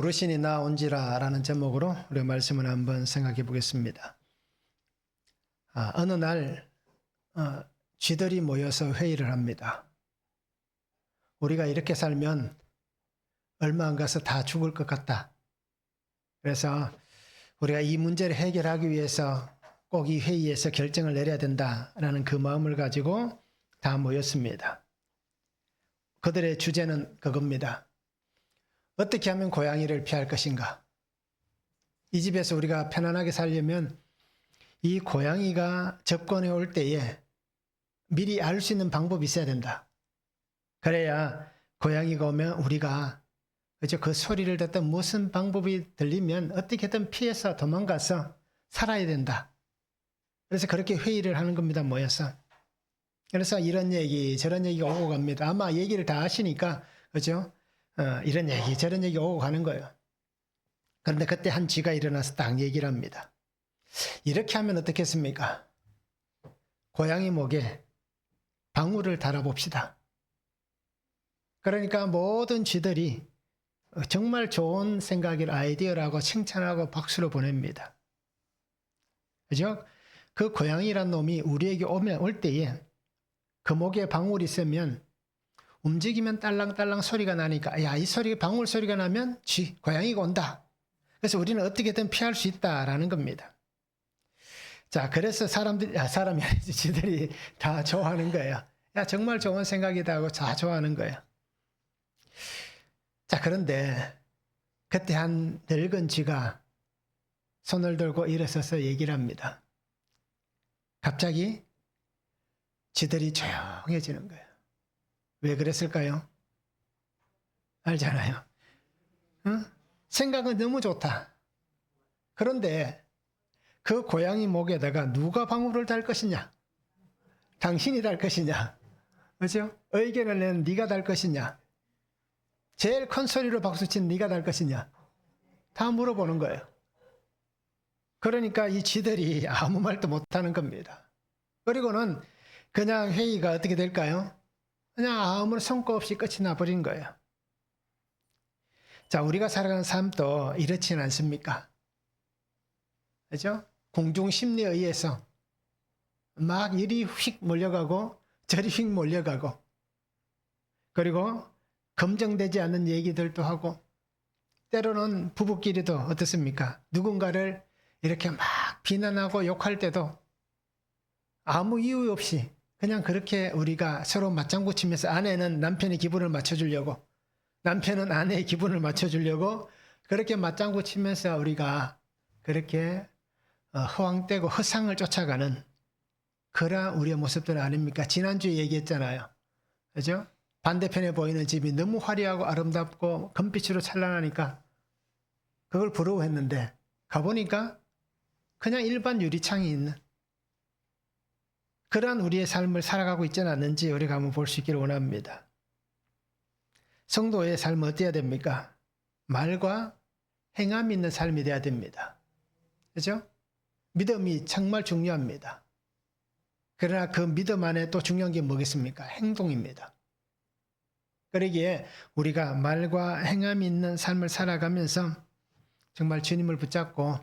부르시니 나온지라 라는 제목으로 우리 말씀을 한번 생각해 보겠습니다. 어느 날 쥐들이 모여서 회의를 합니다. 우리가 이렇게 살면 얼마 안 가서 다 죽을 것 같다. 그래서 우리가 이 문제를 해결하기 위해서 꼭 이 회의에서 결정을 내려야 된다라는 그 마음을 가지고 다 모였습니다. 그들의 주제는 그겁니다. 어떻게 하면 고양이를 피할 것인가? 이 집에서 우리가 편안하게 살려면 이 고양이가 접근해 올 때에 미리 알 수 있는 방법이 있어야 된다. 그래야 고양이가 오면 우리가 그 소리를 듣던 무슨 방법이 들리면 어떻게든 피해서 도망가서 살아야 된다. 그래서 그렇게 회의를 하는 겁니다. 모여서. 그래서 이런 얘기 저런 얘기가 오고 갑니다. 아마 얘기를 다 하시니까 그죠? 이런 얘기 저런 얘기 오고 가는 거예요. 그런데 그때 한 쥐가 일어나서 딱 얘기를 합니다. 이렇게 하면 어떻겠습니까? 고양이 목에 방울을 달아봅시다. 그러니까 모든 쥐들이 정말 좋은 생각이라 아이디어라고 칭찬하고 박수를 보냅니다. 그죠? 그 고양이란 놈이 우리에게 올 때에 그 목에 방울이 있으면 움직이면 딸랑딸랑 소리가 나니까 야, 이 소리 방울 소리가 나면 고양이가 온다. 그래서 우리는 어떻게든 피할 수 있다라는 겁니다. 자, 그래서 사람이 아니지 쥐들이 다 좋아하는 거예요. 야, 정말 좋은 생각이다 하고 다 좋아하는 거예요. 자, 그런데 그때 한 늙은 쥐가 손을 들고 일어서서 얘기를 합니다. 갑자기 쥐들이 조용해지는 거예요. 왜 그랬을까요? 알잖아요. 응? 생각은 너무 좋다. 그런데 그 고양이 목에다가 누가 방울을 달 것이냐? 당신이 달 것이냐? 그렇죠? 의견을 내는 네가 달 것이냐? 제일 큰 소리로 박수친 네가 달 것이냐? 다 물어보는 거예요. 그러니까 이 쥐들이 아무 말도 못하는 겁니다. 그리고는 그냥 회의가 어떻게 될까요? 그냥 아무런 성과 없이 끝이 나버린 거예요. 자, 우리가 살아가는 삶도 이렇지는 않습니까? 그죠? 공중심리에 의해서 막 이리 휙 몰려가고 저리 휙 몰려가고 그리고 검증되지 않는 얘기들도 하고 때로는 부부끼리도 어떻습니까? 누군가를 이렇게 막 비난하고 욕할 때도 아무 이유 없이 그냥 그렇게 우리가 서로 맞장구 치면서 아내는 남편의 기분을 맞춰주려고 남편은 아내의 기분을 맞춰주려고 그렇게 맞장구 치면서 우리가 그렇게 허황되고 허상을 쫓아가는 그런 우리의 모습들 아닙니까? 지난주에 얘기했잖아요. 그죠? 반대편에 보이는 집이 너무 화려하고 아름답고 금빛으로 찬란하니까 그걸 부러워했는데 가보니까 그냥 일반 유리창이 있는 그러한 우리의 삶을 살아가고 있지는 않는지 우리가 한번 볼 수 있기를 원합니다. 성도의 삶은 어때야 됩니까? 말과 행함이 있는 삶이 되어야 됩니다. 그렇죠? 믿음이 정말 중요합니다. 그러나 그 믿음 안에 또 중요한 게 뭐겠습니까? 행동입니다. 그러기에 우리가 말과 행함이 있는 삶을 살아가면서 정말 주님을 붙잡고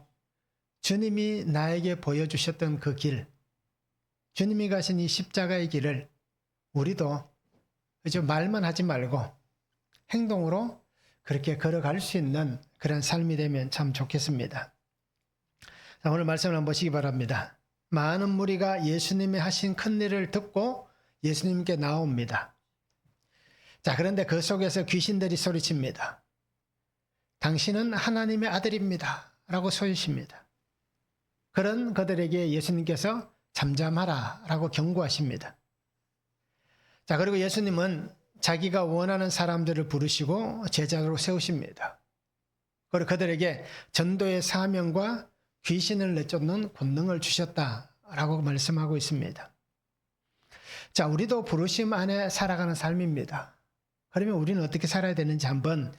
주님이 나에게 보여주셨던 그 길, 주님이 가신 이 십자가의 길을 우리도 그저 말만 하지 말고 행동으로 그렇게 걸어갈 수 있는 그런 삶이 되면 참 좋겠습니다. 자, 오늘 말씀을 한번 보시기 바랍니다. 많은 무리가 예수님이 하신 큰 일을 듣고 예수님께 나옵니다. 자, 그런데 그 속에서 귀신들이 소리칩니다. 당신은 하나님의 아들입니다. 라고 소리칩니다. 그런 그들에게 예수님께서 잠잠하라 라고 경고하십니다. 자, 그리고 예수님은 자기가 원하는 사람들을 부르시고 제자로 세우십니다. 그리고 그들에게 전도의 사명과 귀신을 내쫓는 권능을 주셨다라고 말씀하고 있습니다. 자, 우리도 부르심 안에 살아가는 삶입니다. 그러면 우리는 어떻게 살아야 되는지 한번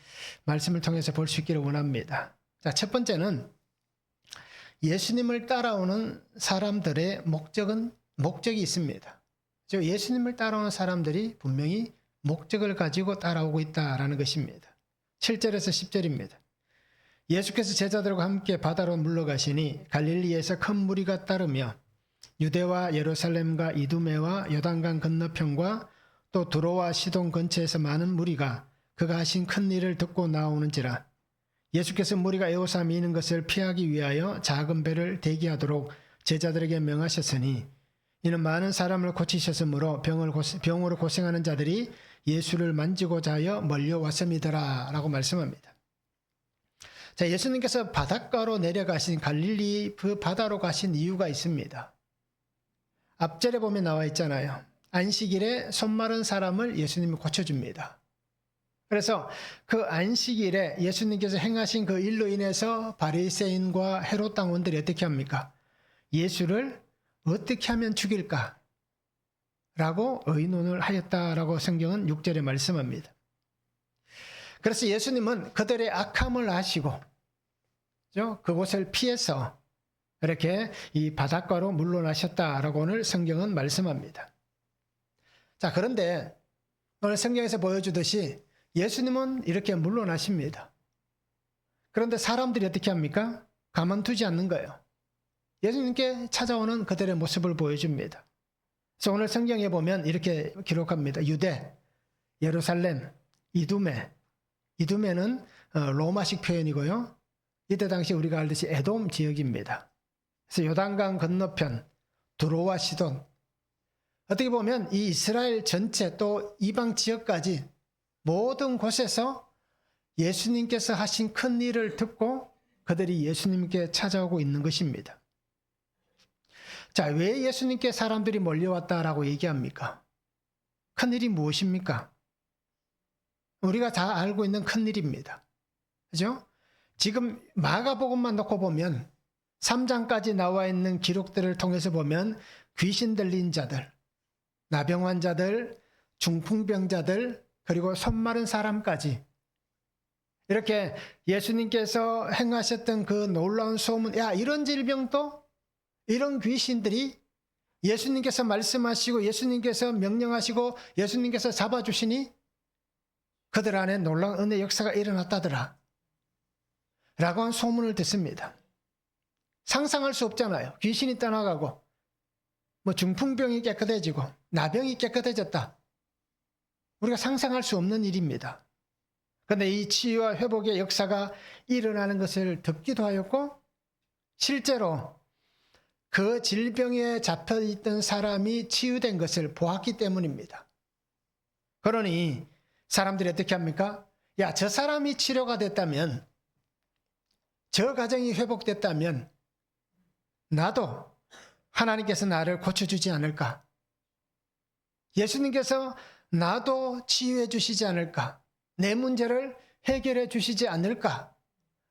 말씀을 통해서 볼 수 있기를 원합니다. 자, 첫 번째는 예수님을 따라오는 사람들의 목적이 있습니다. 즉 예수님을 따라오는 사람들이 분명히 목적을 가지고 따라오고 있다라는 것입니다. 7절에서 10절입니다. 예수께서 제자들과 함께 바다로 물러가시니 갈릴리에서 큰 무리가 따르며 유대와 예루살렘과 이두메와 요단강 건너편과 또 두로와 시돈 근처에서 많은 무리가 그가 하신 큰 일을 듣고 나오는지라. 예수께서 무리가 에워싸 미는 것을 피하기 위하여 작은 배를 대기하도록 제자들에게 명하셨으니 이는 많은 사람을 고치셨으므로 병으로 고생하는 자들이 예수를 만지고자 하여 몰려왔음이더라 라고 말씀합니다. 자, 예수님께서 바닷가로 내려가신 갈릴리 그 바다로 가신 이유가 있습니다. 앞절에 보면 나와 있잖아요. 안식일에 손 마른 사람을 예수님이 고쳐줍니다. 그래서 그 안식일에 예수님께서 행하신 그 일로 인해서 바리새인과 헤롯 당원들이 어떻게 합니까? 예수를 어떻게 하면 죽일까? 라고 의논을 하였다라고 성경은 6절에 말씀합니다. 그래서 예수님은 그들의 악함을 아시고 그곳을 피해서 이렇게 이 바닷가로 물러나셨다라고 오늘 성경은 말씀합니다. 자, 그런데 오늘 성경에서 보여주듯이 예수님은 이렇게 물러나십니다. 그런데 사람들이 어떻게 합니까? 가만두지 않는 거예요. 예수님께 찾아오는 그들의 모습을 보여줍니다. 그래서 오늘 성경에 보면 이렇게 기록합니다. 유대, 예루살렘, 이두메. 이두메는 로마식 표현이고요. 이때 당시 우리가 알듯이 에돔 지역입니다. 그래서 요단강 건너편, 두로와 시돈. 어떻게 보면 이 이스라엘 전체 또 이방 지역까지 모든 곳에서 예수님께서 하신 큰 일을 듣고 그들이 예수님께 찾아오고 있는 것입니다. 자, 왜 예수님께 사람들이 몰려왔다라고 얘기합니까? 큰 일이 무엇입니까? 우리가 다 알고 있는 큰 일입니다. 그죠? 지금 마가복음만 놓고 보면 3장까지 나와 있는 기록들을 통해서 보면 귀신 들린 자들, 나병 환자들, 중풍병자들, 그리고 손 마른 사람까지 이렇게 예수님께서 행하셨던 그 놀라운 소문, 야, 이런 질병도 이런 귀신들이 예수님께서 말씀하시고 예수님께서 명령하시고 예수님께서 잡아주시니 그들 안에 놀라운 은혜 역사가 일어났다더라 라고 한 소문을 듣습니다. 상상할 수 없잖아요. 귀신이 떠나가고 중풍병이 깨끗해지고 나병이 깨끗해졌다. 우리가 상상할 수 없는 일입니다. 그런데 이 치유와 회복의 역사가 일어나는 것을 듣기도 하였고 실제로 그 질병에 잡혀있던 사람이 치유된 것을 보았기 때문입니다. 그러니 사람들이 어떻게 합니까? 야, 저 사람이 치료가 됐다면, 저 가정이 회복됐다면 나도 하나님께서 나를 고쳐주지 않을까? 예수님께서 나도 치유해 주시지 않을까? 내 문제를 해결해 주시지 않을까?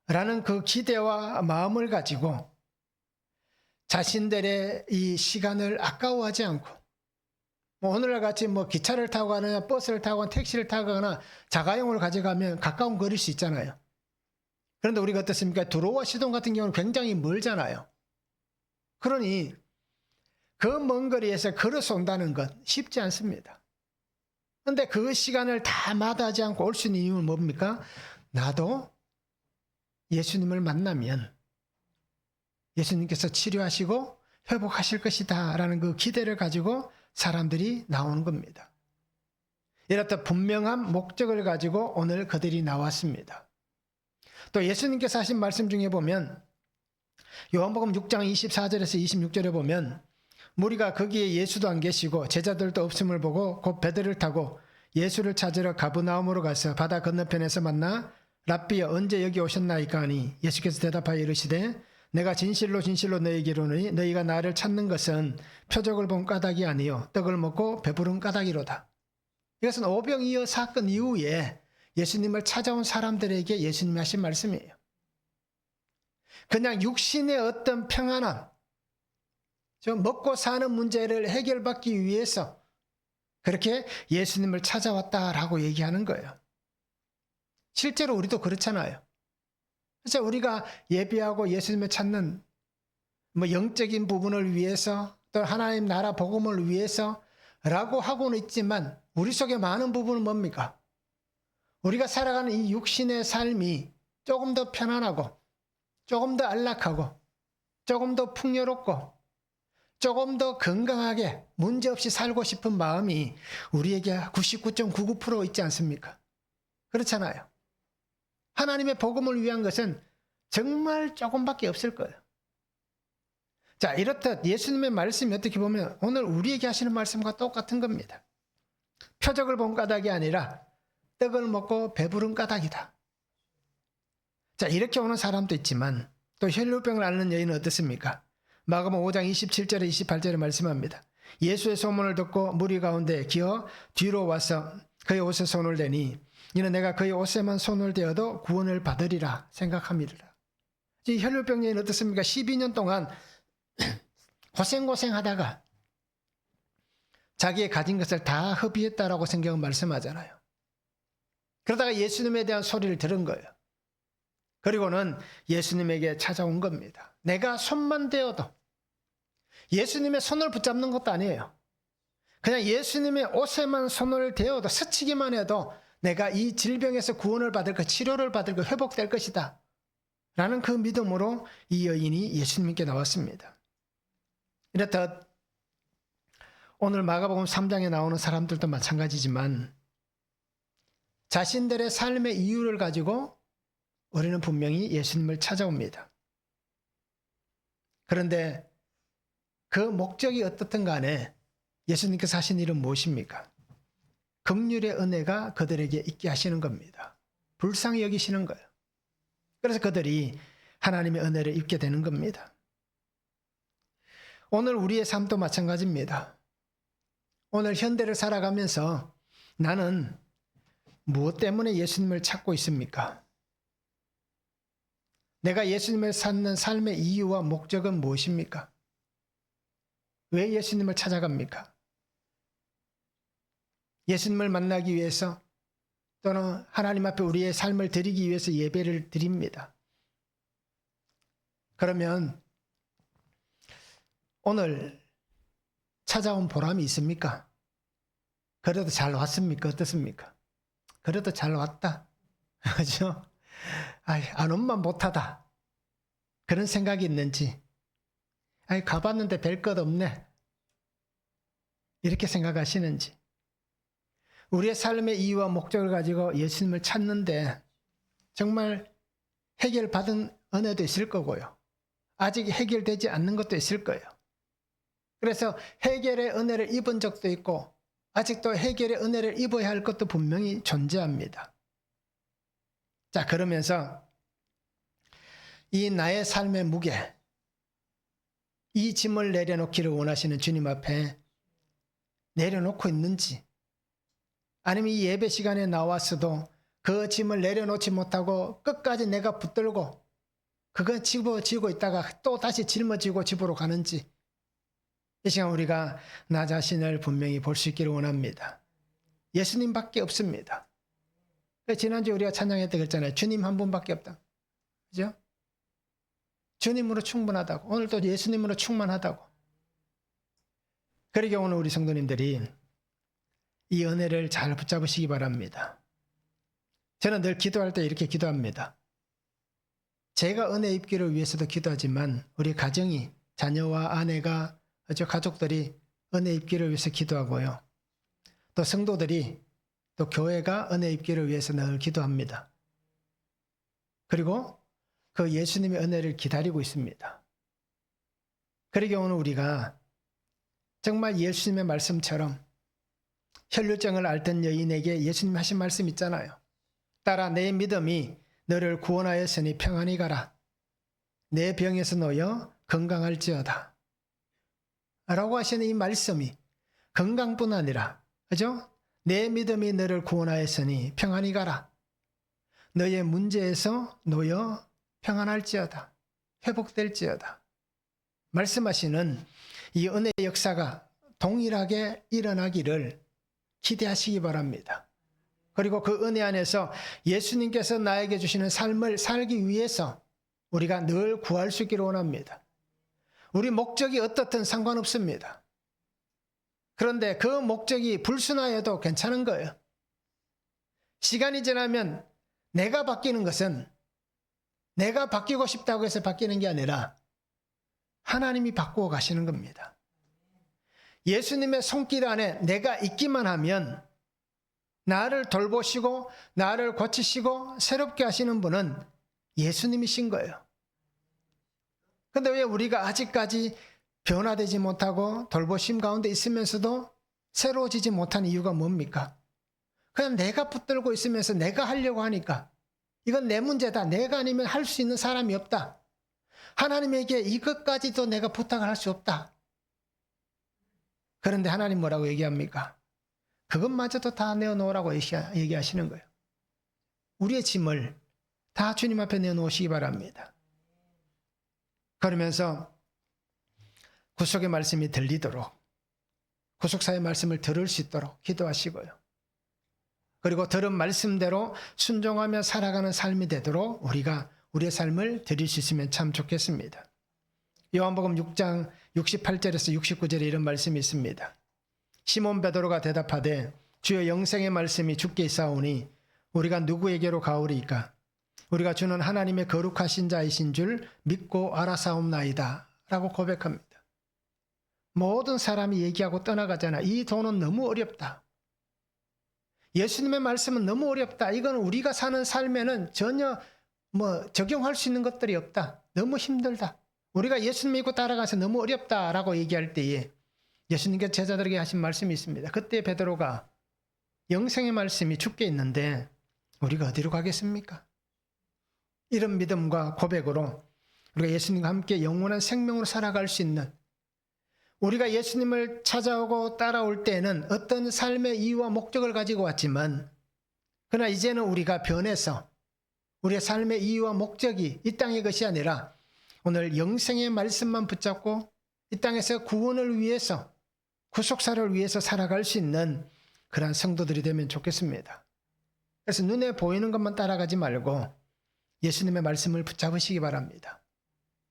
라는 그 기대와 마음을 가지고 자신들의 이 시간을 아까워하지 않고 오늘날 같이 기차를 타고 가느냐 버스를 타고 가거나 택시를 타고 가거나 자가용을 가져가면 가까운 거리일 수 있잖아요. 그런데 우리가 어떻습니까? 두로와 시돈 같은 경우는 굉장히 멀잖아요. 그러니 그 먼 거리에서 걸어서 온다는 것 쉽지 않습니다. 그런데 그 시간을 다 마다하지 않고 올 수 있는 이유는 뭡니까? 나도 예수님을 만나면 예수님께서 치료하시고 회복하실 것이다 라는 그 기대를 가지고 사람들이 나오는 겁니다. 이렇듯 분명한 목적을 가지고 오늘 그들이 나왔습니다. 또 예수님께서 하신 말씀 중에 보면 요한복음 6장 24절에서 26절에 보면 무리가 거기에 예수도 안 계시고 제자들도 없음을 보고 곧 배들을 타고 예수를 찾으러 가브나움으로 가서 바다 건너편에서 만나 랍비여 언제 여기 오셨나이까 하니 예수께서 대답하여 이르시되 내가 진실로 진실로 너희에게 이르노니 너희가 나를 찾는 것은 표적을 본 까닭이 아니요 떡을 먹고 배부른 까닭이로다. 이것은 오병이어 사건 이후에 예수님을 찾아온 사람들에게 예수님이 하신 말씀이에요. 그냥 육신의 어떤 평안함, 먹고 사는 문제를 해결받기 위해서 그렇게 예수님을 찾아왔다라고 얘기하는 거예요. 실제로 우리도 그렇잖아요. 그래서 우리가 예배하고 예수님을 찾는 영적인 부분을 위해서 또 하나님 나라 복음을 위해서라고 하고는 있지만 우리 속에 많은 부분은 뭡니까? 우리가 살아가는 이 육신의 삶이 조금 더 편안하고, 조금 더 안락하고, 조금 더 풍요롭고, 조금 더 건강하게 문제없이 살고 싶은 마음이 우리에게 99.99% 있지 않습니까? 그렇잖아요. 하나님의 복음을 위한 것은 정말 조금밖에 없을 거예요. 자, 이렇듯 예수님의 말씀이 어떻게 보면 오늘 우리에게 하시는 말씀과 똑같은 겁니다. 표적을 본 까닭이 아니라 떡을 먹고 배부른 까닭이다. 자, 이렇게 오는 사람도 있지만 또 혈루병을 앓는 여인은 어떻습니까? 마가복음 5장 27절에 28절에 말씀합니다. 예수의 소문을 듣고 무리 가운데 기어 뒤로 와서 그의 옷에 손을 대니 이는 내가 그의 옷에만 손을 대어도 구원을 받으리라 생각함이라. 이 혈루병 여인은 어떻습니까? 12년 동안 고생하다가 자기의 가진 것을 다 허비했다라고 성경은 말씀하잖아요. 그러다가 예수님에 대한 소리를 들은 거예요. 그리고는 예수님에게 찾아온 겁니다. 내가 손만 대어도, 예수님의 손을 붙잡는 것도 아니에요. 그냥 예수님의 옷에만 손을 대어도, 스치기만 해도 내가 이 질병에서 구원을 받을 것, 치료를 받을 것, 회복될 것이다 라는 그 믿음으로 이 여인이 예수님께 나왔습니다. 이렇듯 오늘 마가복음 3장에 나오는 사람들도 마찬가지지만 자신들의 삶의 이유를 가지고 우리는 분명히 예수님을 찾아옵니다. 그런데 그 목적이 어떻든 간에 예수님께서 하신 일은 무엇입니까? 긍휼의 은혜가 그들에게 있게 하시는 겁니다. 불쌍히 여기시는 거예요. 그래서 그들이 하나님의 은혜를 입게 되는 겁니다. 오늘 우리의 삶도 마찬가지입니다. 오늘 현대를 살아가면서 나는 무엇 때문에 예수님을 찾고 있습니까? 내가 예수님을 찾는 삶의 이유와 목적은 무엇입니까? 왜 예수님을 찾아갑니까? 예수님을 만나기 위해서 또는 하나님 앞에 우리의 삶을 드리기 위해서 예배를 드립니다. 그러면 오늘 찾아온 보람이 있습니까? 그래도 잘 왔습니까? 어떻습니까? 그래도 잘 왔다. 그죠? 안 온만 못하다. 그런 생각이 있는지, 가봤는데 별 것 없네. 이렇게 생각하시는지. 우리의 삶의 이유와 목적을 가지고 예수님을 찾는데 정말 해결받은 은혜도 있을 거고요. 아직 해결되지 않는 것도 있을 거예요. 그래서 해결의 은혜를 입은 적도 있고 아직도 해결의 은혜를 입어야 할 것도 분명히 존재합니다. 자, 그러면서 이 나의 삶의 무게, 이 짐을 내려놓기를 원하시는 주님 앞에 내려놓고 있는지, 아니면 이 예배 시간에 나왔어도 그 짐을 내려놓지 못하고 끝까지 내가 붙들고 그거 집어지고 있다가 또 다시 짊어지고 집으로 가는지, 이 시간 우리가 나 자신을 분명히 볼 수 있기를 원합니다. 예수님밖에 없습니다. 지난주에 우리가 찬양했다 그랬잖아요. 주님 한 분밖에 없다. 그죠? 주님으로 충분하다고. 오늘도 예수님으로 충만하다고. 그러게 오늘 우리 성도님들이 이 은혜를 잘 붙잡으시기 바랍니다. 저는 늘 기도할 때 이렇게 기도합니다. 제가 은혜 입기를 위해서도 기도하지만 우리 가정이, 자녀와 아내가, 가족들이 은혜 입기를 위해서 기도하고요. 또 성도들이, 또 교회가 은혜 입기를 위해서 늘 기도합니다. 그리고 그 예수님의 은혜를 기다리고 있습니다. 그러게 오늘 우리가 정말 예수님의 말씀처럼 혈루증을 앓던 여인에게 예수님 하신 말씀 있잖아요. 따라 내 믿음이 너를 구원하였으니 평안히 가라. 내 병에서 놓여 건강할지어다. 라고 하시는 이 말씀이 건강뿐 아니라, 그죠? 내 믿음이 너를 구원하였으니 평안히 가라. 너의 문제에서 놓여 평안할지어다. 회복될지어다. 말씀하시는 이 은혜의 역사가 동일하게 일어나기를 기대하시기 바랍니다. 그리고 그 은혜 안에서 예수님께서 나에게 주시는 삶을 살기 위해서 우리가 늘 구할 수 있기를 원합니다. 우리 목적이 어떻든 상관없습니다. 그런데 그 목적이 불순하여도 괜찮은 거예요. 시간이 지나면 내가 바뀌는 것은 내가 바뀌고 싶다고 해서 바뀌는 게 아니라 하나님이 바꾸어 가시는 겁니다. 예수님의 손길 안에 내가 있기만 하면 나를 돌보시고 나를 고치시고 새롭게 하시는 분은 예수님이신 거예요. 그런데 왜 우리가 아직까지 변화되지 못하고 돌보심 가운데 있으면서도 새로워지지 못한 이유가 뭡니까? 그냥 내가 붙들고 있으면서 내가 하려고 하니까 이건 내 문제다. 내가 아니면 할 수 있는 사람이 없다. 하나님에게 이것까지도 내가 부탁을 할 수 없다. 그런데 하나님 뭐라고 얘기합니까? 그것마저도 다 내어놓으라고 얘기하시는 거예요. 우리의 짐을 다 주님 앞에 내어놓으시기 바랍니다. 그러면서 구속의 말씀이 들리도록 구속사의 말씀을 들을 수 있도록 기도하시고요. 그리고 들은 말씀대로 순종하며 살아가는 삶이 되도록 우리가 우리의 삶을 드릴 수 있으면 참 좋겠습니다. 요한복음 6장 68절에서 69절에 이런 말씀이 있습니다. 시몬 베드로가 대답하되 주여 영생의 말씀이 주께 있사오니 우리가 누구에게로 가오리이까? 우리가 주는 하나님의 거룩하신 자이신 줄 믿고 알아사옵나이다 라고 고백합니다. 모든 사람이 얘기하고 떠나가잖아. 이 돈은 너무 어렵다. 예수님의 말씀은 너무 어렵다. 이건 우리가 사는 삶에는 전혀 적용할 수 있는 것들이 없다. 너무 힘들다. 우리가 예수님 믿고 따라가서 너무 어렵다라고 얘기할 때에 예수님께서 제자들에게 하신 말씀이 있습니다. 그때 베드로가 영생의 말씀이 주께 있는데 우리가 어디로 가겠습니까? 이런 믿음과 고백으로 우리가 예수님과 함께 영원한 생명으로 살아갈 수 있는, 우리가 예수님을 찾아오고 따라올 때는 어떤 삶의 이유와 목적을 가지고 왔지만 그러나 이제는 우리가 변해서 우리의 삶의 이유와 목적이 이 땅의 것이 아니라 오늘 영생의 말씀만 붙잡고 이 땅에서 구원을 위해서 구속사를 위해서 살아갈 수 있는 그러한 성도들이 되면 좋겠습니다. 그래서 눈에 보이는 것만 따라가지 말고 예수님의 말씀을 붙잡으시기 바랍니다.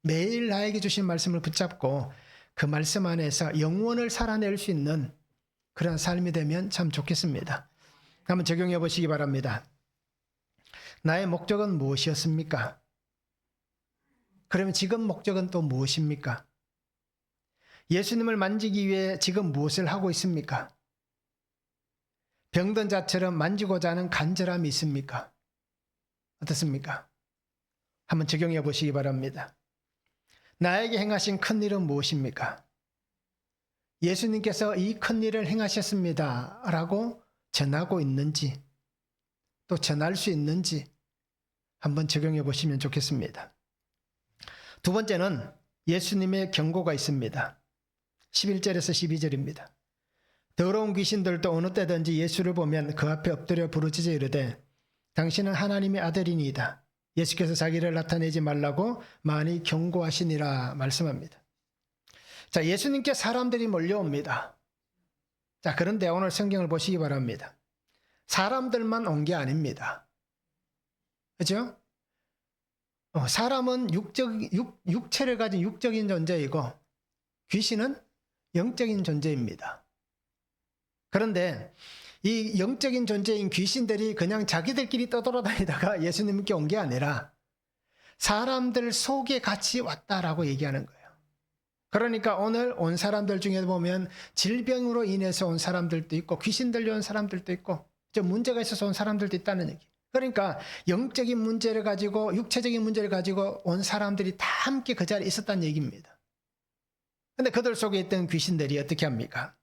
매일 나에게 주신 말씀을 붙잡고 그 말씀 안에서 영원을 살아낼 수 있는 그런 삶이 되면 참 좋겠습니다. 한번 적용해 보시기 바랍니다. 나의 목적은 무엇이었습니까? 그러면 지금 목적은 또 무엇입니까? 예수님을 만지기 위해 지금 무엇을 하고 있습니까? 병든 자처럼 만지고자 하는 간절함이 있습니까? 어떻습니까? 한번 적용해 보시기 바랍니다. 나에게 행하신 큰 일은 무엇입니까? 예수님께서 이 큰 일을 행하셨습니다 라고 전하고 있는지, 또 전할 수 있는지 한번 적용해 보시면 좋겠습니다. 두 번째는 예수님의 경고가 있습니다. 11절에서 12절입니다. 더러운 귀신들도 어느 때든지 예수를 보면 그 앞에 엎드려 부르짖어 이르되 당신은 하나님의 아들이니이다. 예수께서 자기를 나타내지 말라고 많이 경고하시니라 말씀합니다. 자, 예수님께 사람들이 몰려옵니다. 자, 그런데 오늘 성경을 보시기 바랍니다. 사람들만 온 게 아닙니다. 그렇죠? 사람은 육체를 가진 육적인 존재이고 귀신은 영적인 존재입니다. 그런데 이 영적인 존재인 귀신들이 그냥 자기들끼리 떠돌아다니다가 예수님께 온 게 아니라 사람들 속에 같이 왔다라고 얘기하는 거예요. 그러니까 오늘 온 사람들 중에 보면 질병으로 인해서 온 사람들도 있고 귀신 들려온 사람들도 있고 좀 문제가 있어서 온 사람들도 있다는 얘기. 그러니까 영적인 문제를 가지고 육체적인 문제를 가지고 온 사람들이 다 함께 그 자리에 있었다는 얘기입니다. 그런데 그들 속에 있던 귀신들이 어떻게 합니까?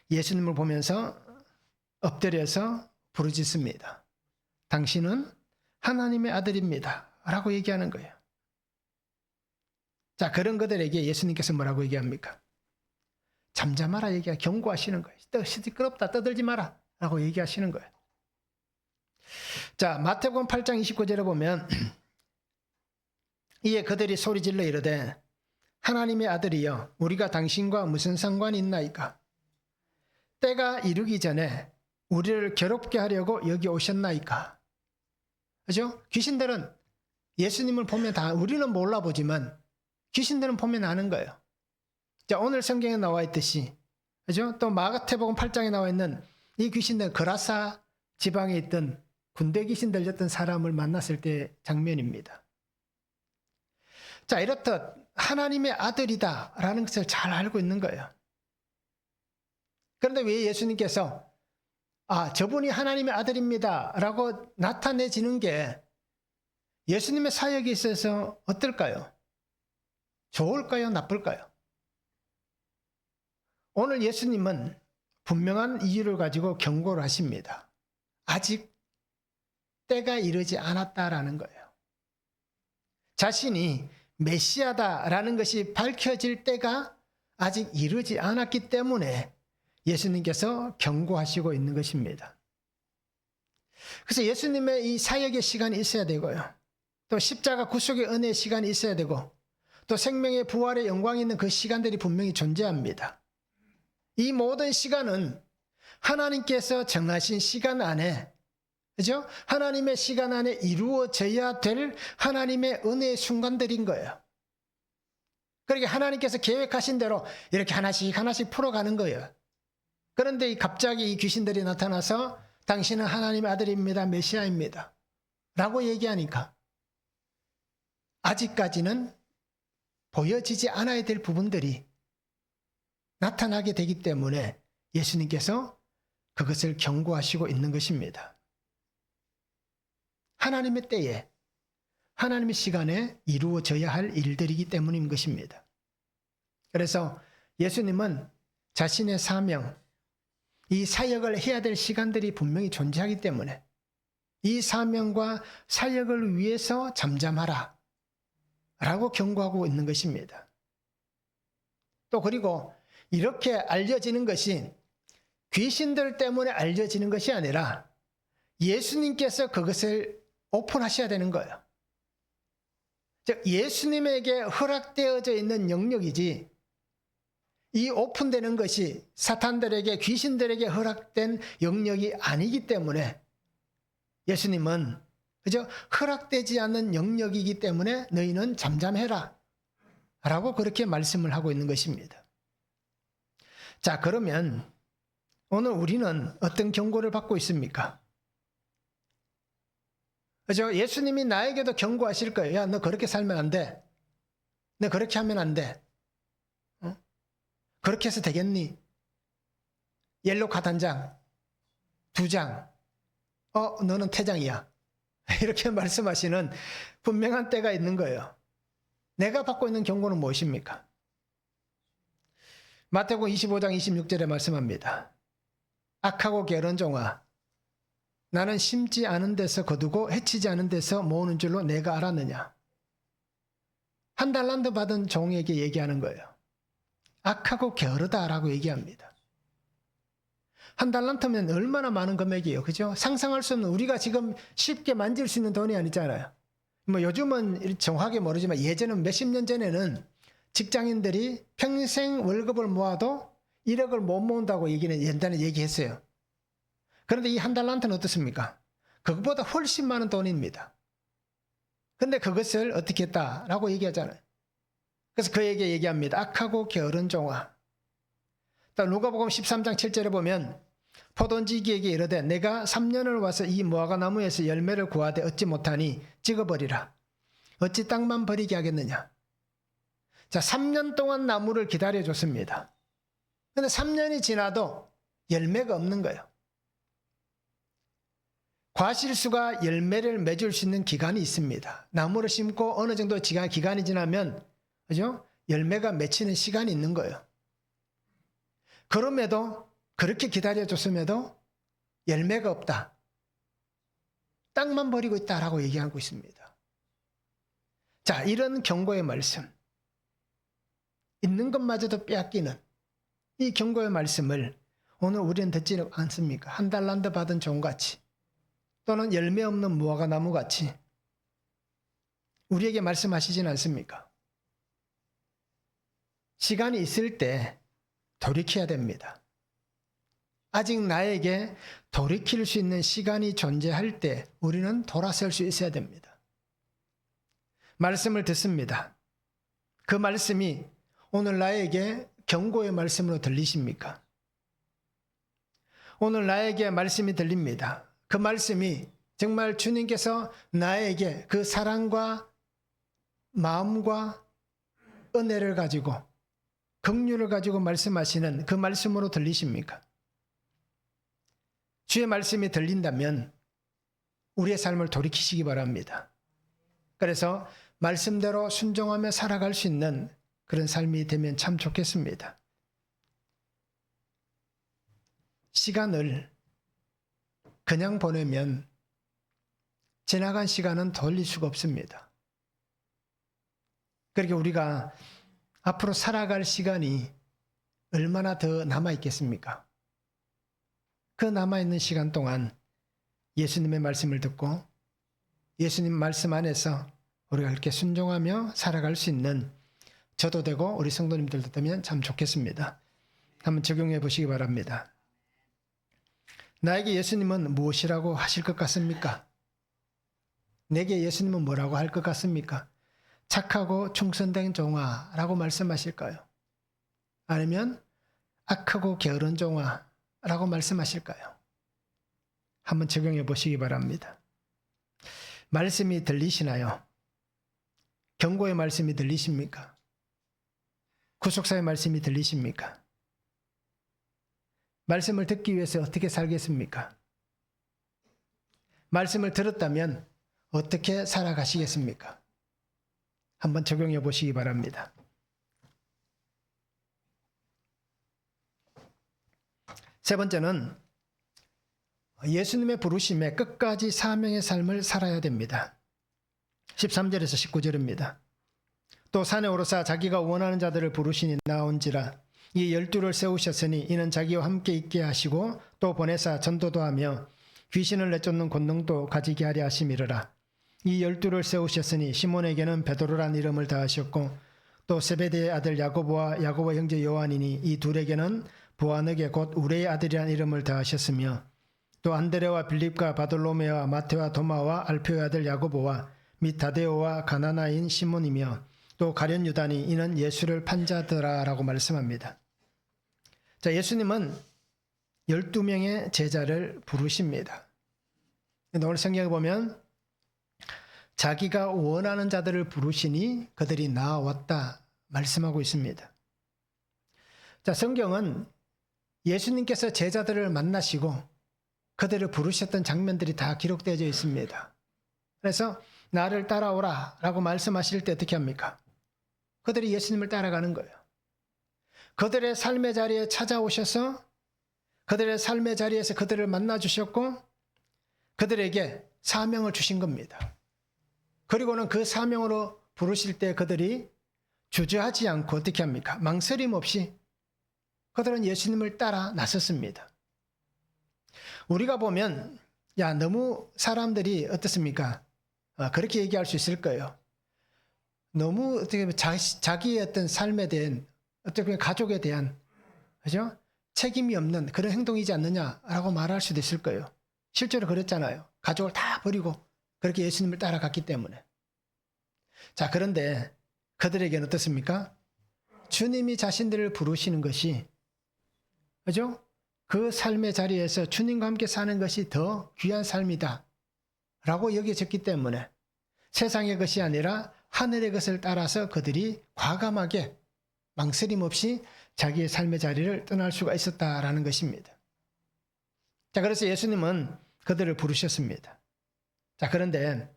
예수님을 보면서 엎드려서 부르짖습니다. 당신은 하나님의 아들입니다 라고 얘기하는 거예요. 자, 그런 그들에게 예수님께서 뭐라고 얘기합니까? 잠잠하라 경고하시는 거예요. 시끄럽다, 떠들지 마라 라고 얘기하시는 거예요. 자, 마태복음 8장 29절에 보면 이에 그들이 소리질러 이르되 하나님의 아들이여 우리가 당신과 무슨 상관이 있나이까? 때가 이르기 전에 우리를 괴롭게 하려고 여기 오셨나이까? 그죠? 귀신들은 예수님을 보면 다, 우리는 몰라보지만 귀신들은 보면 아는 거예요. 자, 오늘 성경에 나와 있듯이, 그죠? 또 마가태복음 8장에 나와 있는 이 귀신들은 그라사 지방에 있던 군대 귀신 들렸던 사람을 만났을 때 장면입니다. 자, 이렇듯 하나님의 아들이다라는 것을 잘 알고 있는 거예요. 그런데 왜 예수님께서 저분이 하나님의 아들입니다라고 나타내지는 게 예수님의 사역에 있어서 어떨까요? 좋을까요? 나쁠까요? 오늘 예수님은 분명한 이유를 가지고 경고를 하십니다. 아직 때가 이르지 않았다라는 거예요. 자신이 메시아다라는 것이 밝혀질 때가 아직 이르지 않았기 때문에 예수님께서 경고하시고 있는 것입니다. 그래서 예수님의 이 사역의 시간이 있어야 되고요. 또 십자가 구속의 은혜의 시간이 있어야 되고 또 생명의 부활의 영광이 있는 그 시간들이 분명히 존재합니다. 이 모든 시간은 하나님께서 정하신 시간 안에, 그죠? 하나님의 시간 안에 이루어져야 될 하나님의 은혜의 순간들인 거예요. 그러니까 하나님께서 계획하신 대로 이렇게 하나씩 하나씩 풀어가는 거예요. 그런데 갑자기 이 귀신들이 나타나서 당신은 하나님의 아들입니다. 메시아입니다. 라고 얘기하니까 아직까지는 보여지지 않아야 될 부분들이 나타나게 되기 때문에 예수님께서 그것을 경고하시고 있는 것입니다. 하나님의 때에, 하나님의 시간에 이루어져야 할 일들이기 때문인 것입니다. 그래서 예수님은 자신의 사명, 이 사역을 해야 될 시간들이 분명히 존재하기 때문에 이 사명과 사역을 위해서 잠잠하라 라고 경고하고 있는 것입니다. 또 그리고 이렇게 알려지는 것이 귀신들 때문에 알려지는 것이 아니라 예수님께서 그것을 오픈하셔야 되는 거예요. 즉 예수님에게 허락되어져 있는 영역이지 이 오픈되는 것이 사탄들에게 귀신들에게 허락된 영역이 아니기 때문에 예수님은 그저 허락되지 않는 영역이기 때문에 너희는 잠잠해라 라고 그렇게 말씀을 하고 있는 것입니다. 자, 그러면 오늘 우리는 어떤 경고를 받고 있습니까? 그죠? 예수님이 나에게도 경고하실 거예요. 야, 너 그렇게 살면 안 돼. 너 그렇게 하면 안 돼. 그렇게 해서 되겠니? 옐로 카드 한 장, 2장. 너는 퇴장이야. 이렇게 말씀하시는 분명한 때가 있는 거예요. 내가 받고 있는 경고는 무엇입니까? 마태복음 25장 26절에 말씀합니다. 악하고 게으른 종아, 나는 심지 않은 데서 거두고 해치지 않은 데서 모으는 줄로 내가 알았느냐. 한 달란트 받은 종에게 얘기하는 거예요. 악하고 게으르다라고 얘기합니다. 한 달란트면 얼마나 많은 금액이에요. 그죠? 상상할 수 없는, 우리가 지금 쉽게 만질 수 있는 돈이 아니잖아요. 뭐 요즘은 정확하게 모르지만 예전은 몇십 년 전에는 직장인들이 평생 월급을 모아도 1억을 못 모은다고 옛날에 얘기했어요. 그런데 이 한 달란트는 어떻습니까? 그것보다 훨씬 많은 돈입니다. 그런데 그것을 어떻게 했다라고 얘기하잖아요. 그래서 그에게 얘기합니다. 악하고 게으른 종아. 또 누가복음 13장 7절에 보면 포도원지기에게 이르되 내가 3년을 와서 이 무화과 나무에서 열매를 구하되 얻지 못하니 찍어버리라. 어찌 땅만 버리게 하겠느냐. 자, 3년 동안 나무를 기다려줬습니다. 그런데 3년이 지나도 열매가 없는 거예요. 과실수가 열매를 맺을 수 있는 기간이 있습니다. 나무를 심고 어느 정도 기간이 지나면, 그죠? 열매가 맺히는 시간이 있는 거예요. 그럼에도 그렇게 기다려줬음에도 열매가 없다. 땅만 버리고 있다라고 얘기하고 있습니다. 자, 이런 경고의 말씀. 있는 것마저도 빼앗기는 이 경고의 말씀을 오늘 우리는 듣지 않습니까? 한 달란트 받은 종같이 또는 열매 없는 무화과 나무같이 우리에게 말씀하시진 않습니까? 시간이 있을 때 돌이켜야 됩니다. 아직 나에게 돌이킬 수 있는 시간이 존재할 때 우리는 돌아설 수 있어야 됩니다. 말씀을 듣습니다. 그 말씀이 오늘 나에게 경고의 말씀으로 들리십니까? 오늘 나에게 말씀이 들립니다. 그 말씀이 정말 주님께서 나에게 그 사랑과 마음과 은혜를 가지고 긍휼을 가지고 말씀하시는 그 말씀으로 들리십니까? 주의 말씀이 들린다면 우리의 삶을 돌이키시기 바랍니다. 그래서 말씀대로 순종하며 살아갈 수 있는 그런 삶이 되면 참 좋겠습니다. 시간을 그냥 보내면 지나간 시간은 돌릴 수가 없습니다. 그렇게 우리가 앞으로 살아갈 시간이 얼마나 더 남아있겠습니까? 그 남아있는 시간 동안 예수님의 말씀을 듣고 예수님 말씀 안에서 우리가 이렇게 순종하며 살아갈 수 있는 저도 되고 우리 성도님들도 되면 참 좋겠습니다. 한번 적용해 보시기 바랍니다. 나에게 예수님은 무엇이라고 하실 것 같습니까? 내게 예수님은 뭐라고 할 것 같습니까? 착하고 충성된 종아라고 말씀하실까요? 아니면 악하고 게으른 종아라고 말씀하실까요? 한번 적용해 보시기 바랍니다. 말씀이 들리시나요? 경고의 말씀이 들리십니까? 구속사의 말씀이 들리십니까? 말씀을 듣기 위해서 어떻게 살겠습니까? 말씀을 들었다면 어떻게 살아가시겠습니까? 한번 적용해 보시기 바랍니다. 세 번째는 예수님의 부르심에 끝까지 사명의 삶을 살아야 됩니다. 13절에서 19절입니다. 또 산에 오르사 자기가 원하는 자들을 부르시니 나온지라 이 12를 세우셨으니 이는 자기와 함께 있게 하시고 또 보내사 전도도 하며 귀신을 내쫓는 권능도 가지게 하려 하심이르라. 이 12를 세우셨으니 시몬에게는 베드로란 이름을 다하셨고 또 세베대의 아들 야고보와 야고보 형제 요한이니 이 둘에게는 보아너게 곧 우레의 아들이란 이름을 다하셨으며 또 안드레와 빌립과 바돌로메와 마테와 도마와 알페오의 아들 야고보와 및 다데오와 가나나인 시몬이며 또 가룟 유다니 이는 예수를 판 자더라라고 말씀합니다. 자, 예수님은 12명의 제자를 부르십니다. 오늘 성경에 보면 자기가 원하는 자들을 부르시니 그들이 나왔다 말씀하고 있습니다. 자, 성경은 예수님께서 제자들을 만나시고 그들을 부르셨던 장면들이 다 기록되어 있습니다. 그래서 나를 따라오라 라고 말씀하실 때 어떻게 합니까? 그들이 예수님을 따라가는 거예요. 그들의 삶의 자리에 찾아오셔서 그들의 삶의 자리에서 그들을 만나주셨고 그들에게 사명을 주신 겁니다. 그리고는 그 사명으로 부르실 때 그들이 주저하지 않고 어떻게 합니까? 망설임 없이 그들은 예수님을 따라 나섰습니다. 우리가 보면 야 너무 사람들이 어떻습니까? 그렇게 얘기할 수 있을 거예요. 너무 어떻게 보면 자기의 어떤 삶에 대한 어떻게 보면 가족에 대한 그죠? 책임이 없는 그런 행동이지 않느냐라고 말할 수도 있을 거예요. 실제로 그랬잖아요. 가족을 다 버리고 그렇게 예수님을 따라갔기 때문에. 자, 그런데 그들에게는 어떻습니까? 주님이 자신들을 부르시는 것이 그죠? 그 삶의 자리에서 주님과 함께 사는 것이 더 귀한 삶이다 라고 여겨졌기 때문에 세상의 것이 아니라 하늘의 것을 따라서 그들이 과감하게 망설임 없이 자기의 삶의 자리를 떠날 수가 있었다라는 것입니다. 자, 그래서 예수님은 그들을 부르셨습니다. 자, 그런데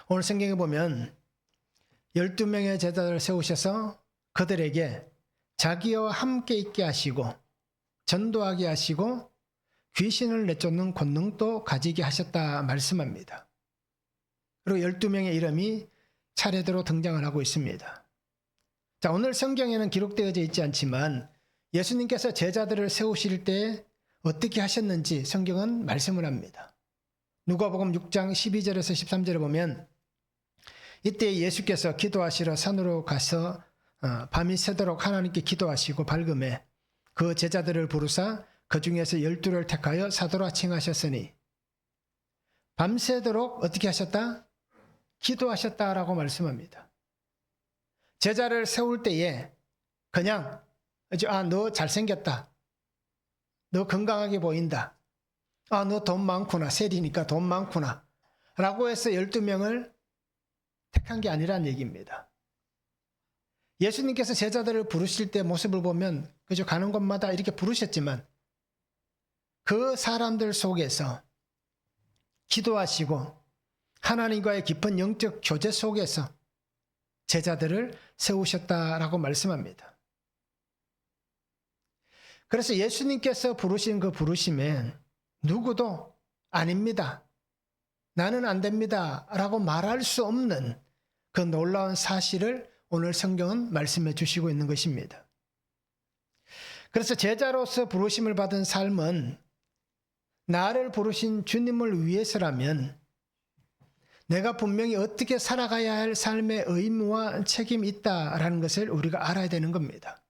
오늘 성경에 보면 12명의 제자들을 세우셔서 그들에게 자기와 함께 있게 하시고 전도하게 하시고 귀신을 내쫓는 권능도 가지게 하셨다 말씀합니다. 그리고 12명의 이름이 차례대로 등장을 하고 있습니다. 자, 오늘 성경에는 기록되어져 있지 않지만 예수님께서 제자들을 세우실 때 어떻게 하셨는지 성경은 말씀을 합니다. 누가복음 6장 12절에서 13절에 보면 이때 예수께서 기도하시러 산으로 가서 밤이 새도록 하나님께 기도하시고 밝음에 그 제자들을 부르사 그 중에서 12를 택하여 사도라 칭하셨으니 밤새도록 어떻게 하셨다? 기도하셨다라고 말씀합니다. 제자를 세울 때에 그냥 너 잘생겼다. 너 건강하게 보인다. 아, 너 돈 많구나. 세리니까 돈 많구나. 라고 해서 12명을 택한 게 아니란 얘기입니다. 예수님께서 제자들을 부르실 때 모습을 보면 그저 가는 곳마다 이렇게 부르셨지만 그 사람들 속에서 기도하시고 하나님과의 깊은 영적 교제 속에서 제자들을 세우셨다라고 말씀합니다. 그래서 예수님께서 부르신 그 부르심에 누구도 아닙니다. 나는 안 됩니다. 라고 말할 수 없는 그 놀라운 사실을 오늘 성경은 말씀해 주시고 있는 것입니다. 그래서 제자로서 부르심을 받은 삶은 나를 부르신 주님을 위해서라면 내가 분명히 어떻게 살아가야 할 삶의 의무와 책임이 있다라는 것을 우리가 알아야 되는 겁니다.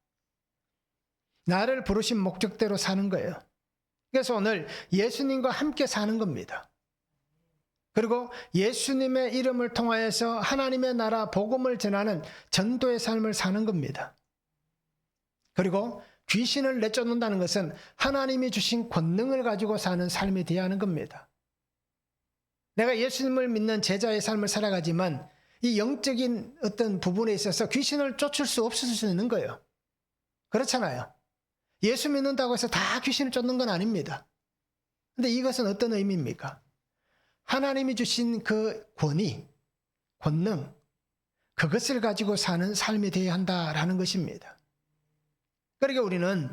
나를 부르신 목적대로 사는 거예요. 그래서 오늘 예수님과 함께 사는 겁니다. 그리고 예수님의 이름을 통하여서 하나님의 나라 복음을 전하는 전도의 삶을 사는 겁니다. 그리고 귀신을 내쫓는다는 것은 하나님이 주신 권능을 가지고 사는 삶이 되어야 하는 겁니다. 내가 예수님을 믿는 제자의 삶을 살아가지만 이 영적인 어떤 부분에 있어서 귀신을 쫓을 수 없을 수 있는 거예요. 그렇잖아요. 예수 믿는다고 해서 다 귀신을 쫓는 건 아닙니다. 근데 이것은 어떤 의미입니까? 하나님이 주신 그 권위, 권능, 그것을 가지고 사는 삶이 되어야 한다라는 것입니다. 그러니까 우리는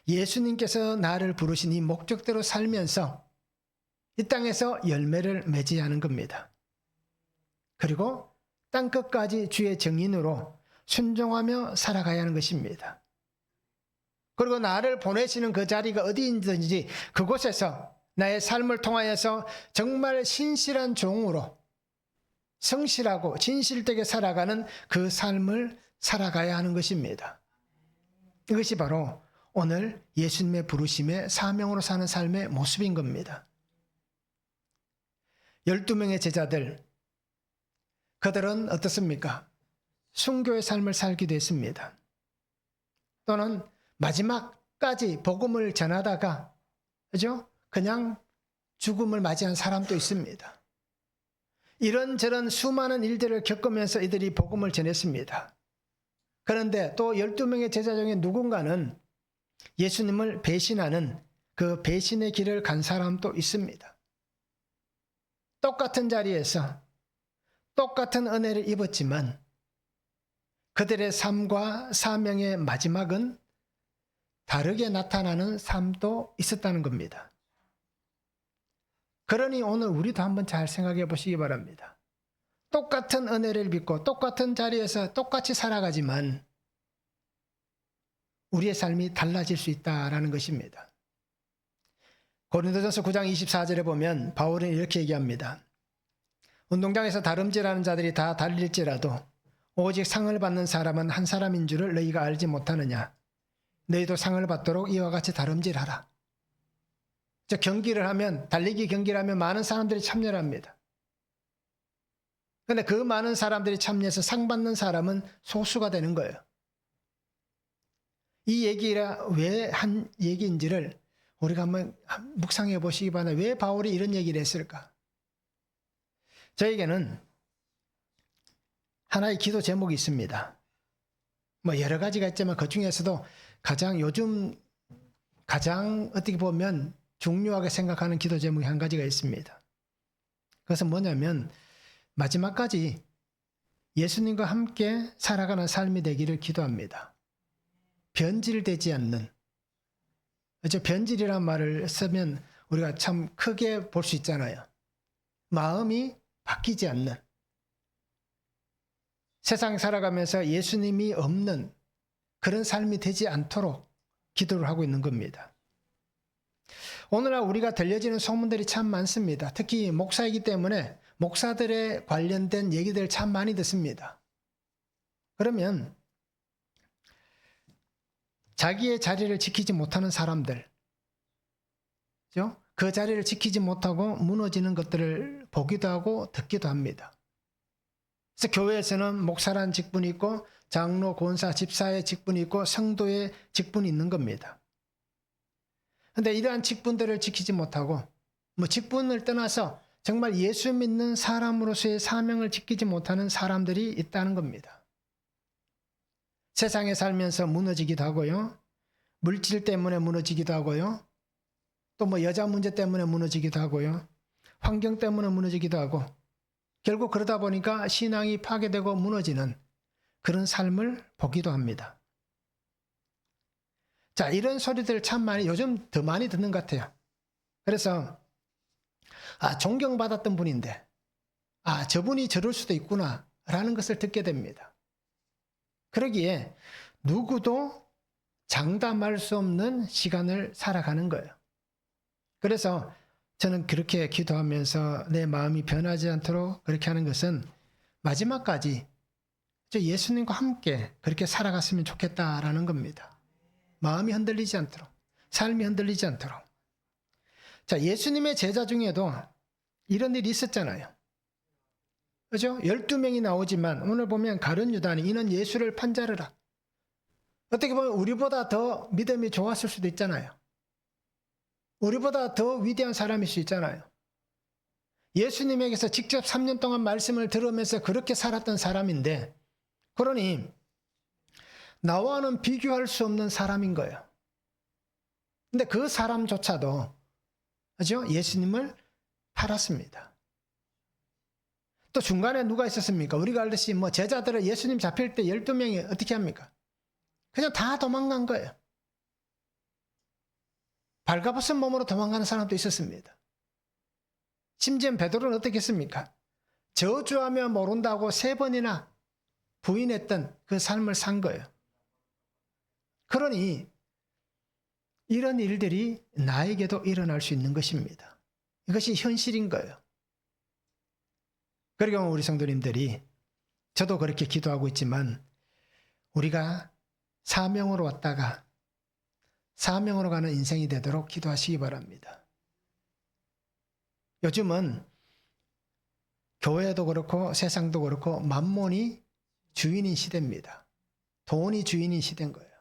예수님께서 나를 부르신 이 목적대로 살면서 이 땅에서 열매를 맺어야 하는 겁니다. 그리고 땅끝까지 주의 증인으로 순종하며 살아가야 하는 것입니다. 그리고 나를 보내시는 그 자리가 어디인지 그곳에서 나의 삶을 통하여서 정말 신실한 종으로 성실하고 진실되게 살아가는 그 삶을 살아가야 하는 것입니다. 이것이 바로 오늘 예수님의 부르심의 사명으로 사는 삶의 모습인 겁니다. 12명의 제자들, 그들은 어떻습니까? 순교의 삶을 살기도 했습니다. 또는 마지막까지 복음을 전하다가 그죠? 그냥 죽음을 맞이한 사람도 있습니다. 이런저런 수많은 일들을 겪으면서 이들이 복음을 전했습니다. 그런데 또 12명의 제자 중에 누군가는 예수님을 배신하는 그 배신의 길을 간 사람도 있습니다. 똑같은 자리에서 똑같은 은혜를 입었지만 그들의 삶과 사명의 마지막은 다르게 나타나는 삶도 있었다는 겁니다. 그러니 오늘 우리도 한번 잘 생각해 보시기 바랍니다. 똑같은 은혜를 믿고 똑같은 자리에서 똑같이 살아가지만 우리의 삶이 달라질 수 있다라는 것입니다. 고린도전서 9장 24절에 보면 바울은 이렇게 얘기합니다. 운동장에서 다름질하는 자들이 다 달릴지라도 오직 상을 받는 사람은 한 사람인 줄을 너희가 알지 못하느냐. 너희도 상을 받도록 이와 같이 다름질하라. 경기를 하면, 달리기 경기를 하면 많은 사람들이 참여를 합니다. 그런데 그 많은 사람들이 참여해서 상 받는 사람은 소수가 되는 거예요. 이 얘기가 왜 한 얘기인지를 우리가 한번 묵상해 보시기 바랍니다. 왜 바울이 이런 얘기를 했을까? 저에게는 하나의 기도 제목이 있습니다. 뭐 여러 가지가 있지만 그 중에서도 요즘 가장 어떻게 보면 중요하게 생각하는 기도 제목이 한 가지가 있습니다. 그것은 뭐냐면 마지막까지 예수님과 함께 살아가는 삶이 되기를 기도합니다. 변질되지 않는. 변질이란 말을 쓰면 우리가 참 크게 볼 수 있잖아요. 마음이 바뀌지 않는. 세상 살아가면서 예수님이 없는 그런 삶이 되지 않도록 기도를 하고 있는 겁니다. 오늘날 우리가 들려지는 소문들이 참 많습니다. 특히 목사이기 때문에 목사들에 관련된 얘기들 참 많이 듣습니다. 그러면 자기의 자리를 지키지 못하는 사람들, 그 자리를 지키지 못하고 무너지는 것들을 보기도 하고 듣기도 합니다. 그래서 교회에서는 목사라는 직분이 있고 장로, 권사, 집사의 직분이 있고 성도의 직분이 있는 겁니다. 그런데 이러한 직분들을 지키지 못하고 뭐 직분을 떠나서 정말 예수 믿는 사람으로서의 사명을 지키지 못하는 사람들이 있다는 겁니다. 세상에 살면서 무너지기도 하고요. 물질 때문에 무너지기도 하고요. 또 뭐 여자 문제 때문에 무너지기도 하고요. 환경 때문에 무너지기도 하고 결국 그러다 보니까 신앙이 파괴되고 무너지는 그런 삶을 보기도 합니다. 자, 이런 소리들 참 많이 요즘 더 많이 듣는 것 같아요. 그래서 존경받았던 분인데 저분이 저럴 수도 있구나 라는 것을 듣게 됩니다. 그러기에 누구도 장담할 수 없는 시간을 살아가는 거예요. 그래서 저는 그렇게 기도하면서 내 마음이 변하지 않도록 그렇게 하는 것은 마지막까지 예수님과 함께 그렇게 살아갔으면 좋겠다라는 겁니다. 마음이 흔들리지 않도록, 삶이 흔들리지 않도록. 자, 예수님의 제자 중에도 이런 일이 있었잖아요. 그죠? 12명이 나오지만 오늘 보면 가룟 유다는 이는 예수를 판자르라. 어떻게 보면 우리보다 더 믿음이 좋았을 수도 있잖아요. 우리보다 더 위대한 사람일 수 있잖아요. 예수님에게서 직접 3년 동안 말씀을 들으면서 그렇게 살았던 사람인데 그러니 나와는 비교할 수 없는 사람인 거예요. 근데 그 사람조차도 그죠? 예수님을 팔았습니다. 또 중간에 누가 있었습니까? 우리가 알듯이 뭐 제자들은 예수님 잡힐 때 12명이 어떻게 합니까? 그냥 다 도망간 거예요. 발가벗은 몸으로 도망가는 사람도 있었습니다. 심지어 베드로는 어떻게 했습니까? 저주하며 모른다고 3번이나 부인했던 그 삶을 산 거예요. 그러니 이런 일들이 나에게도 일어날 수 있는 것입니다. 이것이 현실인 거예요. 그리고 우리 성도님들이 저도 그렇게 기도하고 있지만 우리가 사명으로 왔다가 사명으로 가는 인생이 되도록 기도하시기 바랍니다. 요즘은 교회도 그렇고 세상도 그렇고 만몬이 주인인 시대입니다. 돈이 주인인 시대인 거예요.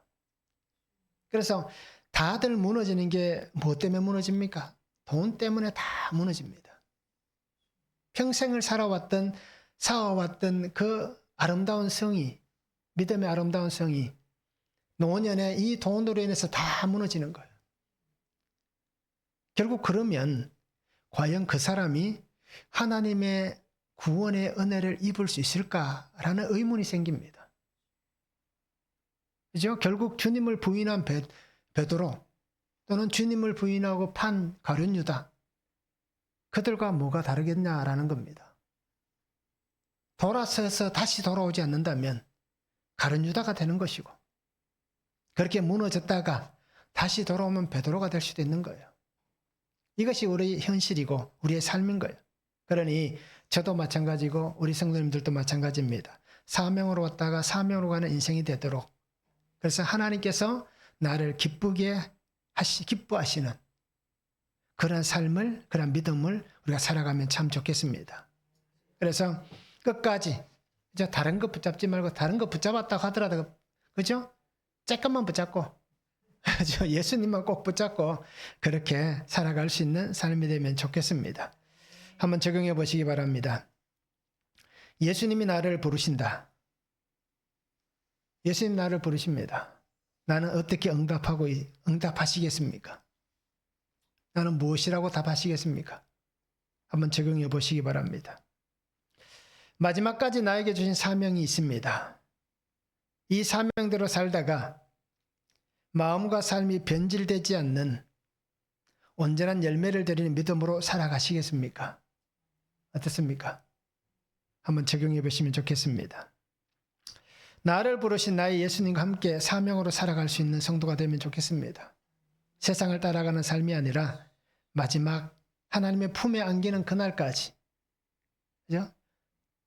그래서 다들 무너지는 게 뭐 때문에 무너집니까? 돈 때문에 다 무너집니다. 평생을 쌓아왔던 그 아름다운 성이, 믿음의 아름다운 성이 노년에 이 돈으로 인해서 다 무너지는 거예요. 결국 그러면 과연 그 사람이 하나님의 구원의 은혜를 입을 수 있을까라는 의문이 생깁니다. 그죠? 결국 주님을 부인한 베드로 또는 주님을 부인하고 판 가룟 유다 그들과 뭐가 다르겠냐라는 겁니다. 돌아서서 다시 돌아오지 않는다면 가룟 유다가 되는 것이고 그렇게 무너졌다가 다시 돌아오면 베드로가 될 수도 있는 거예요. 이것이 우리의 현실이고 우리의 삶인 거예요. 그러니 저도 마찬가지고 우리 성도님들도 마찬가지입니다. 사명으로 왔다가 사명으로 가는 인생이 되도록 그래서 하나님께서 나를 기뻐하시는 그런 삶을 그런 믿음을 우리가 살아가면 참 좋겠습니다. 그래서 끝까지 이제 다른 거 붙잡지 말고 다른 거 붙잡았다고 하더라도 그죠? 조금만 붙잡고 예수님만 꼭 붙잡고 그렇게 살아갈 수 있는 삶이 되면 좋겠습니다. 한번 적용해 보시기 바랍니다. 예수님이 나를 부르신다. 예수님 나를 부르십니다. 나는 어떻게 응답하시겠습니까? 나는 무엇이라고 답하시겠습니까? 한번 적용해 보시기 바랍니다. 마지막까지 나에게 주신 사명이 있습니다. 이 사명대로 살다가 마음과 삶이 변질되지 않는 온전한 열매를 드리는 믿음으로 살아가시겠습니까? 어떻습니까? 한번 적용해 보시면 좋겠습니다. 나를 부르신 나의 예수님과 함께 사명으로 살아갈 수 있는 성도가 되면 좋겠습니다. 세상을 따라가는 삶이 아니라 마지막 하나님의 품에 안기는 그날까지, 그죠?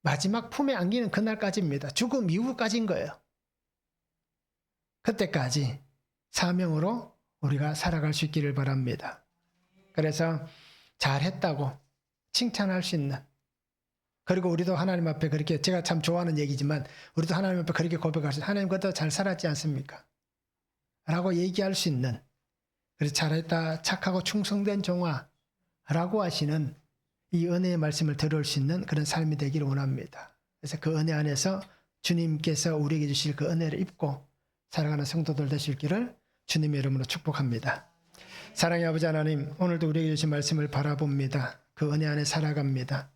마지막 품에 안기는 그날까지입니다. 죽음 이후까지인 거예요. 그때까지 사명으로 우리가 살아갈 수 있기를 바랍니다. 그래서 잘했다고 칭찬할 수 있는, 그리고 우리도 하나님 앞에 그렇게, 제가 참 좋아하는 얘기지만 우리도 하나님 앞에 그렇게 고백할 수 있는, 하나님 그것도 잘 살았지 않습니까? 라고 얘기할 수 있는, 그래서 잘했다, 착하고 충성된 종아 라고 하시는 이 은혜의 말씀을 들을 수 있는 그런 삶이 되기를 원합니다. 그래서 그 은혜 안에서 주님께서 우리에게 주실 그 은혜를 입고 살아가는 성도들 되실 길을 주님의 이름으로 축복합니다. 사랑의 아버지 하나님, 오늘도 우리에게 주신 말씀을 바라봅니다. 그 은혜 안에 살아갑니다.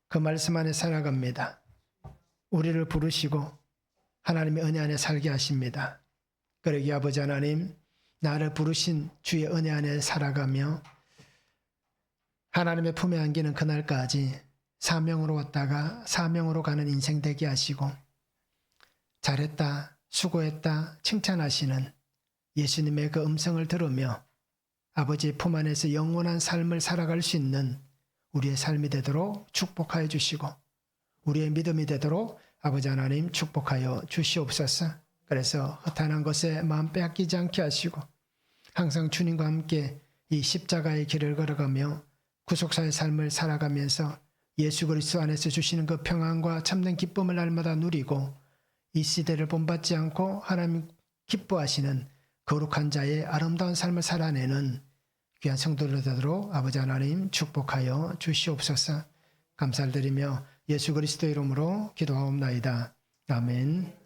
그 말씀 안에 살아갑니다. 우리를 부르시고 하나님의 은혜 안에 살게 하십니다. 그러기에 아버지 하나님, 나를 부르신 주의 은혜 안에 살아가며 하나님의 품에 안기는 그날까지 사명으로 왔다가 사명으로 가는 인생 되게 하시고 잘했다, 수고했다 칭찬하시는 예수님의 그 음성을 들으며 아버지의 품 안에서 영원한 삶을 살아갈 수 있는 우리의 삶이 되도록 축복하여 주시고 우리의 믿음이 되도록 아버지 하나님 축복하여 주시옵소서. 그래서 허탄한 것에 마음 빼앗기지 않게 하시고 항상 주님과 함께 이 십자가의 길을 걸어가며 구속사의 삶을 살아가면서 예수 그리스도 안에서 주시는 그 평안과 참된 기쁨을 날마다 누리고 이 시대를 본받지 않고 하나님 기뻐하시는 거룩한 자의 아름다운 삶을 살아내는 귀한 성도들 되도록 아버지 하나님 축복하여 주시옵소서. 감사를 드리며 예수 그리스도 이름으로 기도하옵나이다. 아멘.